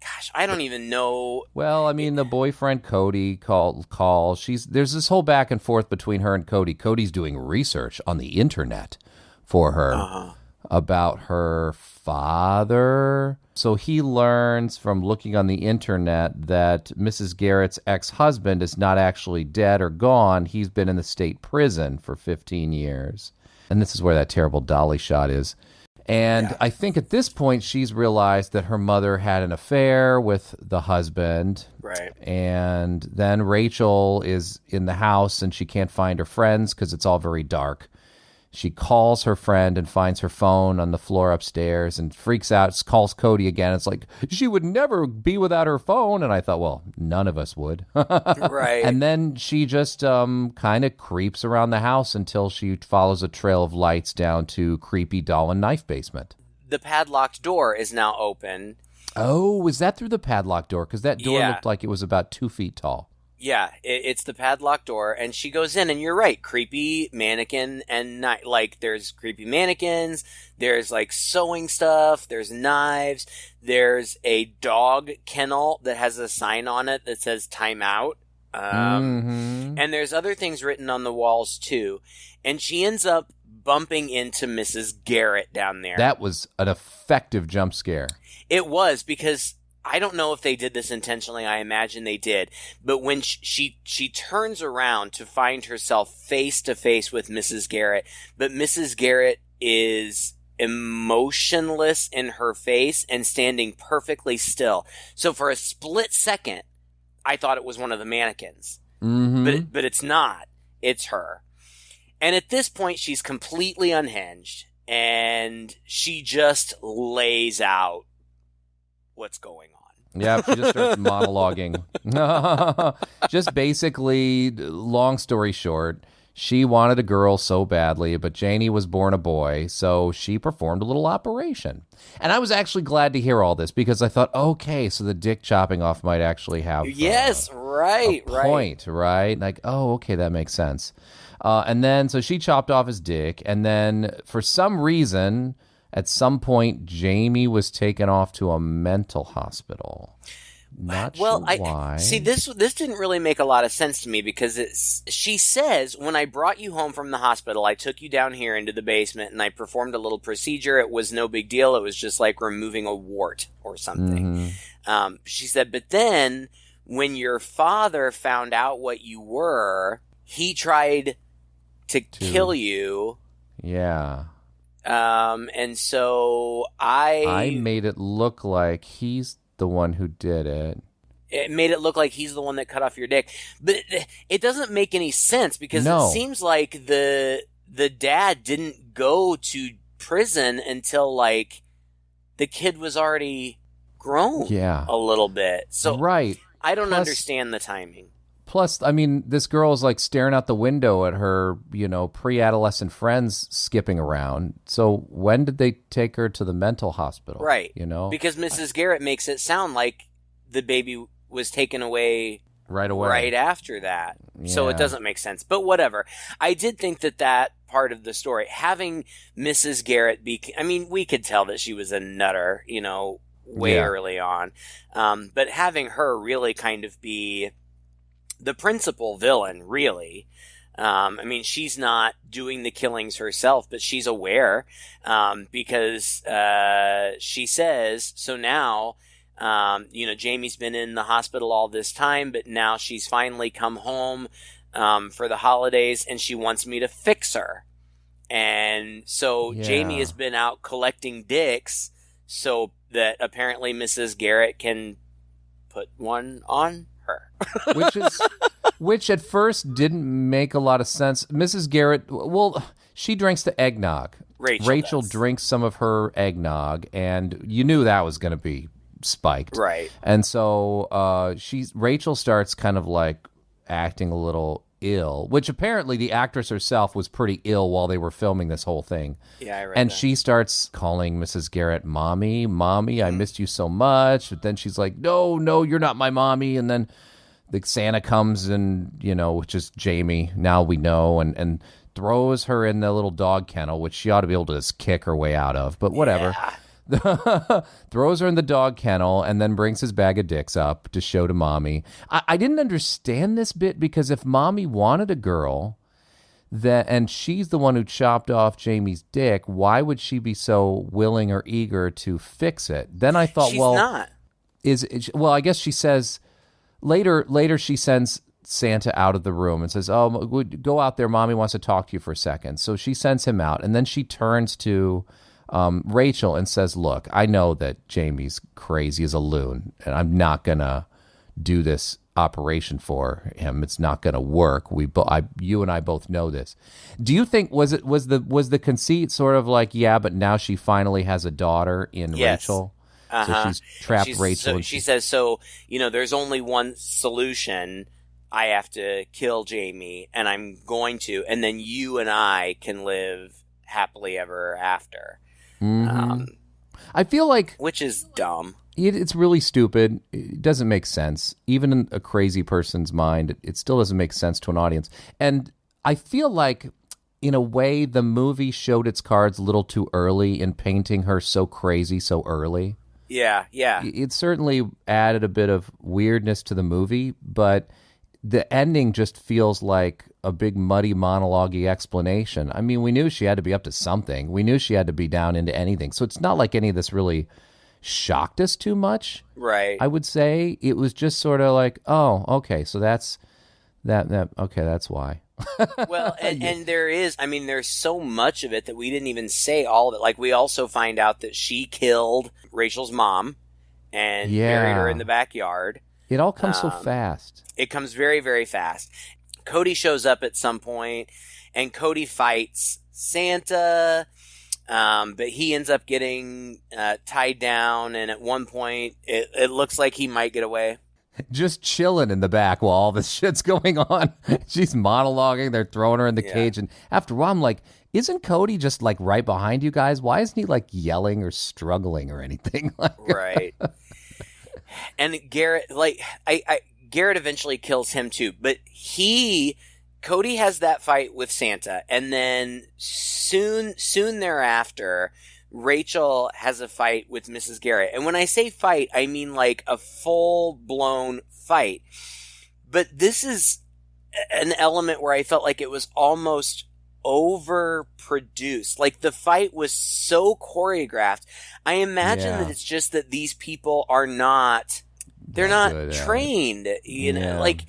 gosh, I don't even know. Well, I mean, the boyfriend Cody calls. There's this whole back and forth between her and Cody. Cody's doing research on the internet for her about her father. So he learns from looking on the internet that Mrs. Garrett's ex-husband is not actually dead or gone. He's been in the state prison for 15 years. And this is where that terrible dolly shot is. And I think at this point, she's realized that her mother had an affair with the husband. Right. And then Rachel is in the house and she can't find her friends because it's all very dark. She calls her friend and finds her phone on the floor upstairs and freaks out, calls Cody again. It's like, she would never be without her phone. And I thought, well, none of us would. Right. And then she just kind of creeps around the house until she follows a trail of lights down to creepy doll and knife basement. The padlocked door is now open. Oh, was that through the padlock door? Because that door Yeah. looked like it was about 2 feet tall. Yeah, it's the padlock door, and she goes in, and you're right, creepy mannequin, and like there's creepy mannequins, there's like sewing stuff, there's knives, there's a dog kennel that has a sign on it that says "Time Out," and there's other things written on the walls too, and she ends up bumping into Mrs. Garrett down there. That was an effective jump scare. It was, because I don't know if they did this intentionally. I imagine they did. But when she turns around to find herself face to face with Mrs. Garrett, but Mrs. Garrett is emotionless in her face and standing perfectly still. So for a split second, I thought it was one of the mannequins. Mm-hmm. But it's not. It's her. And at this point, she's completely unhinged, and she just lays out what's going on. Yeah, she just starts monologuing. Just basically, long story short, she wanted a girl so badly, but Janie was born a boy, so she performed a little operation. And I was actually glad to hear all this because I thought, okay, so the dick chopping off might actually have yes, right, a point, right? Like, oh, okay, that makes sense. And then, so she chopped off his dick, and then for some reason, at some point, Jamie was taken off to a mental hospital. Not sure why. See, this didn't really make a lot of sense to me because she says, when I brought you home from the hospital, I took you down here into the basement and I performed a little procedure. It was no big deal. It was just like removing a wart or something. Mm-hmm. She said, but then when your father found out what you were, he tried to kill you. Yeah. And so I made it look like he's the one who did it. It made it look like he's the one that cut off your dick. But it doesn't make any sense because it seems like the dad didn't go to prison until like the kid was already grown a little bit. So right. I don't understand the timing. Plus, I mean, this girl is like staring out the window at her, pre-adolescent friends skipping around. So when did they take her to the mental hospital? Right. Because Mrs. Garrett makes it sound like the baby was taken away right away. Right after that. Yeah. So it doesn't make sense. But whatever. I did think that part of the story, having Mrs. Garrett we could tell that she was a nutter, way early on. But having her really kind of be the principal villain, really. She's not doing the killings herself, but she's aware, because, she says, so now, Jamie's been in the hospital all this time, but now she's finally come home, for the holidays and she wants me to fix her. And so Jamie has been out collecting dicks so that apparently Mrs. Garrett can put one on her. Which at first didn't make a lot of sense. Mrs. Garrett, well, she drinks the eggnog. Rachel drinks some of her eggnog, and you knew that was going to be spiked. Right. And so Rachel starts kind of like acting a little ill, which apparently the actress herself was pretty ill while they were filming this whole thing. Yeah, I read and that. she starts calling Mrs. Garrett mommy, I missed you so much. But then she's like, no, you're not my mommy. And then the Santa comes and, which is Jamie, now we know, and throws her in the little dog kennel, which she ought to be able to just kick her way out of, but whatever. Yeah. Throws her in the dog kennel and then brings his bag of dicks up to show to mommy. I didn't understand this bit, because if mommy wanted a girl and she's the one who chopped off Jamie's dick, why would she be so willing or eager to fix it? Then I thought, she's not. I guess she says later she sends Santa out of the room and says, oh, go out there, mommy wants to talk to you for a second. So she sends him out, and then she turns to Rachel and says, look, I know that Jamie's crazy as a loon, and I'm not going to do this operation for him. It's not going to work. You and I both know this. Do you think was the conceit sort of like, yeah, but now she finally has a daughter in Rachel? So she's trapped Rachel. So she says, there's only one solution. I have to kill Jamie, and I'm going to, and then you and I can live happily ever after. Mm-hmm. I feel like, which is dumb. It's really stupid. It doesn't make sense. Even in a crazy person's mind, it still doesn't make sense to an audience. And I feel like, in a way, the movie showed its cards a little too early in painting her so crazy so early. Yeah. It certainly added a bit of weirdness to the movie, but the ending just feels like a big muddy monologue-y explanation. I mean, we knew she had to be up to something. We knew she had to be down into anything. So it's not like any of this really shocked us too much. Right. I would say it was just sort of like, oh, okay, so that's that okay, that's why. Well, and there's so much of it that we didn't even say all of it. Like, we also find out that she killed Rachel's mom and buried her in the backyard. It all comes so fast. It comes very, very fast. Cody shows up at some point, and Cody fights Santa, but he ends up getting tied down, and at one point, it looks like he might get away. Just chilling in the back while all this shit's going on. She's monologuing, they're throwing her in the cage, and after a while, I'm like, isn't Cody just like right behind you guys? Why isn't he like yelling or struggling or anything? Right. And Garrett, Garrett eventually kills him too, but Cody has that fight with Santa, and then soon thereafter, Rachel has a fight with Mrs. Garrett. And when I say fight, I mean like a full-blown fight. But this is an element where I felt like it was almost overproduced. Like, the fight was so choreographed. I imagine that it's just that these people are not... They're not trained, you know, like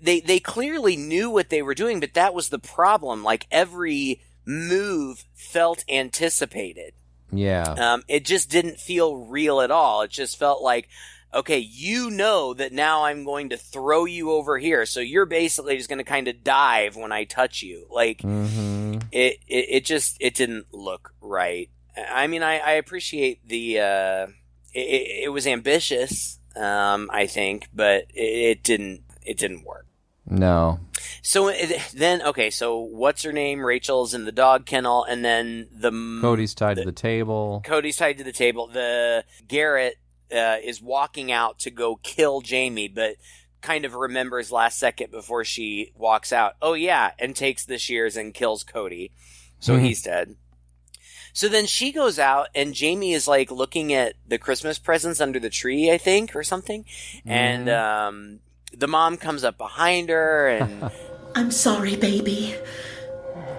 they clearly knew what they were doing, but that was the problem. Like, every move felt anticipated. Yeah. It just didn't feel real at all. It just felt like, okay, you know that now I'm going to throw you over here, so you're basically just going to kind of dive when I touch you. Like, it didn't look right. I mean, I appreciate it was ambitious. I think, but it didn't work. No. So then, okay, so what's her name? Rachel's in the dog kennel, and then Cody's tied to the table. The Garrett is walking out to go kill Jamie, but kind of remembers last second before she walks out. Oh yeah, and takes the shears and kills Cody. So he's dead. So then she goes out, and Jamie is like looking at the Christmas presents under the tree, I think, or something. And the mom comes up behind her and... I'm sorry, baby.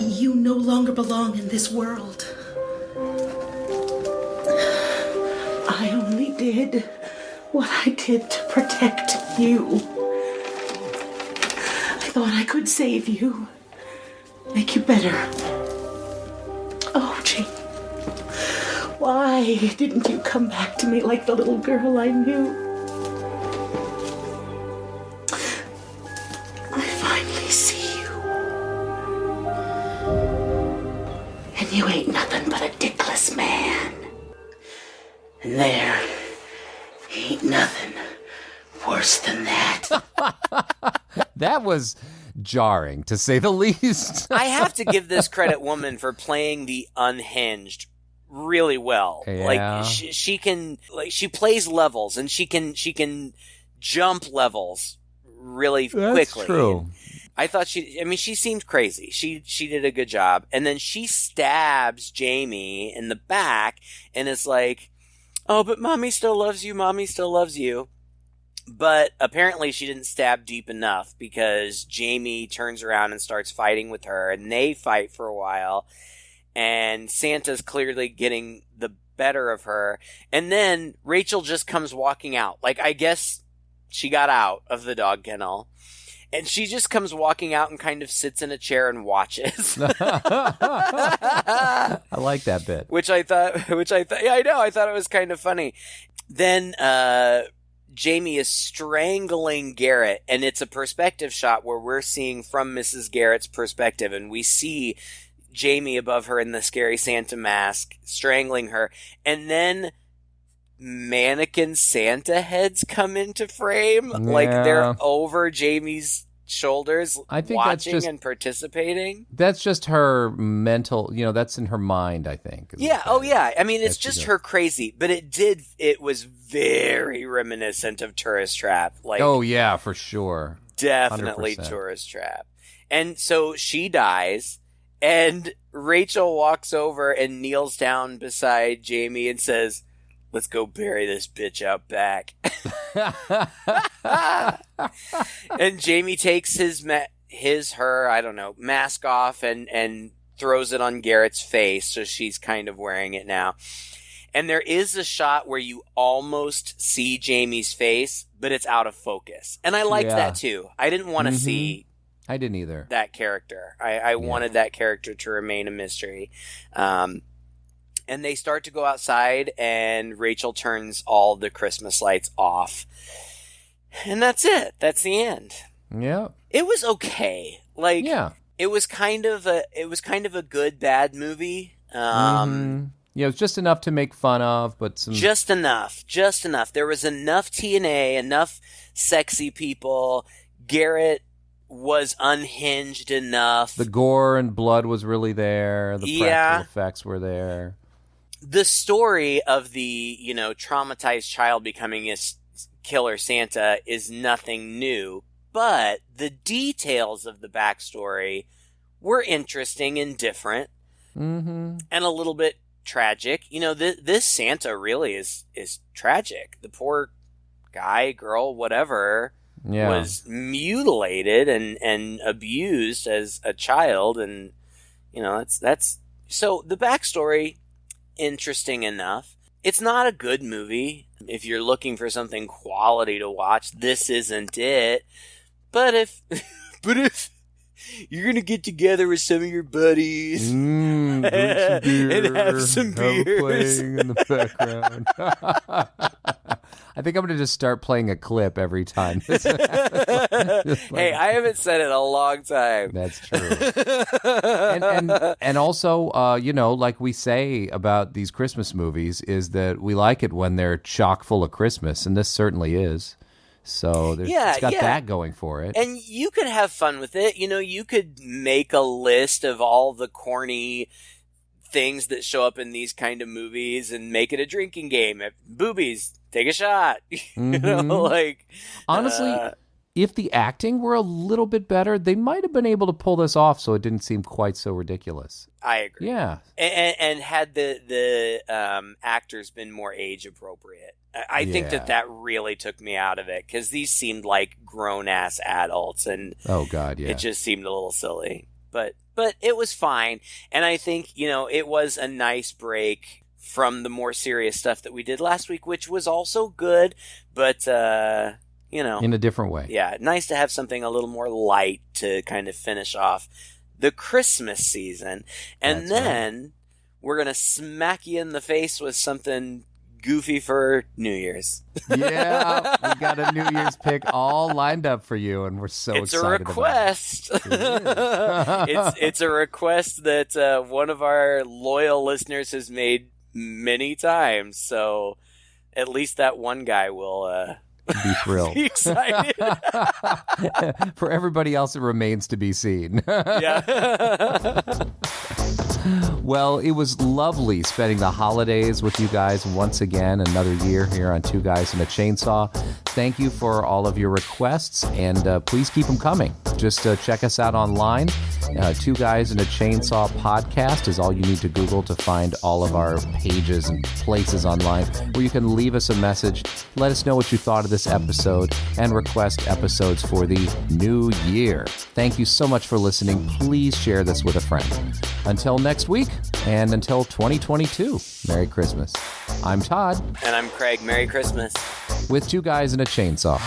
You no longer belong in this world. I only did what I did to protect you. I thought I could save you, make you better. Why didn't you come back to me like the little girl I knew? I finally see you. And you ain't nothing but a dickless man. And there ain't nothing worse than that. That was jarring, to say the least. I have to give this credit woman for playing the unhinged really well. Yeah. Like she can, like, she plays levels, and she can jump levels really quickly. That's true. I thought she seemed crazy. She did a good job. And then she stabs Jamie in the back and is like, "Oh, but mommy still loves you. Mommy still loves you." But apparently she didn't stab deep enough, because Jamie turns around and starts fighting with her, and they fight for a while, and Santa's clearly getting the better of her. And then Rachel just comes walking out. Like, I guess she got out of the dog kennel, and she just comes walking out and kind of sits in a chair and watches. I like that bit. I thought it was kind of funny. Then, Jamie is strangling Garrett, and it's a perspective shot where we're seeing from Mrs. Garrett's perspective, and we see Jamie above her in the scary Santa mask strangling her, and then mannequin Santa heads come into frame, like they're over Jamie's shoulders, I think watching and participating. That's just her mental, that's in her mind, I think. Yeah, I mean, it's just her crazy, but it was very reminiscent of Tourist Trap. Like, oh yeah, for sure. Definitely 100%. Tourist Trap. And so she dies, and Rachel walks over and kneels down beside Jamie and says, "Let's go bury this bitch out back." And Jamie takes his mask off and throws it on Garrett's face, so she's kind of wearing it now. And there is a shot where you almost see Jamie's face, but it's out of focus. And I liked that too. I didn't want to see I didn't either. that character. I wanted that character to remain a mystery. And they start to go outside, and Rachel turns all the Christmas lights off. And that's it. That's the end. Yeah. It was okay. Like, it was kind of a good bad movie. Yeah, it was just enough to make fun of, but just enough. There was enough TNA, enough sexy people. Garrett was unhinged enough. The gore and blood was really there. The practical effects were there. The story of the, traumatized child becoming a killer Santa is nothing new, but the details of the backstory were interesting and different, and a little bit tragic. This Santa really is tragic. The poor guy, girl, whatever, was mutilated and abused as a child, and that's so the backstory, interesting enough. It's not a good movie. If you're looking for something quality to watch, this isn't it. But if you're gonna get together with some of your buddies and have some beers playing in the background. I think I'm gonna just start playing a clip every time. Hey, I haven't said it in a long time. That's true. and also, like we say about these Christmas movies, is that we like it when they're chock full of Christmas, and this certainly is. So it's got that going for it. And you could have fun with it. You could make a list of all the corny things that show up in these kind of movies and make it a drinking game. Boobies, take a shot. Honestly, if the acting were a little bit better, they might have been able to pull this off so it didn't seem quite so ridiculous. I agree. Yeah. And had the actors been more age appropriate. I think that really took me out of it, because these seemed like grown-ass adults, and oh god, yeah, it just seemed a little silly. But it was fine, and I think, it was a nice break from the more serious stuff that we did last week, which was also good, but, in a different way. Yeah, nice to have something a little more light to kind of finish off the Christmas season. And then we're going to smack you in the face with something goofy for New Year's. Yeah, we got a New Year's pick all lined up for you, and we're so excited request. about it. It's a request that one of our loyal listeners has made many times, so at least that one guy will be thrilled. be excited. For everybody else, it remains to be seen. Yeah. Well, it was lovely spending the holidays with you guys once again, another year here on Two Guys and a Chainsaw. Thank you for all of your requests, and please keep them coming. Just check us out online. Two Guys and a Chainsaw podcast is all you need to Google to find all of our pages and places online where you can leave us a message, let us know what you thought of this episode, and request episodes for the new year. Thank you so much for listening. Please share this with a friend. Until next week, and until 2022, Merry Christmas. I'm Todd. And I'm Craig. Merry Christmas. With Two Guys and a Chainsaw.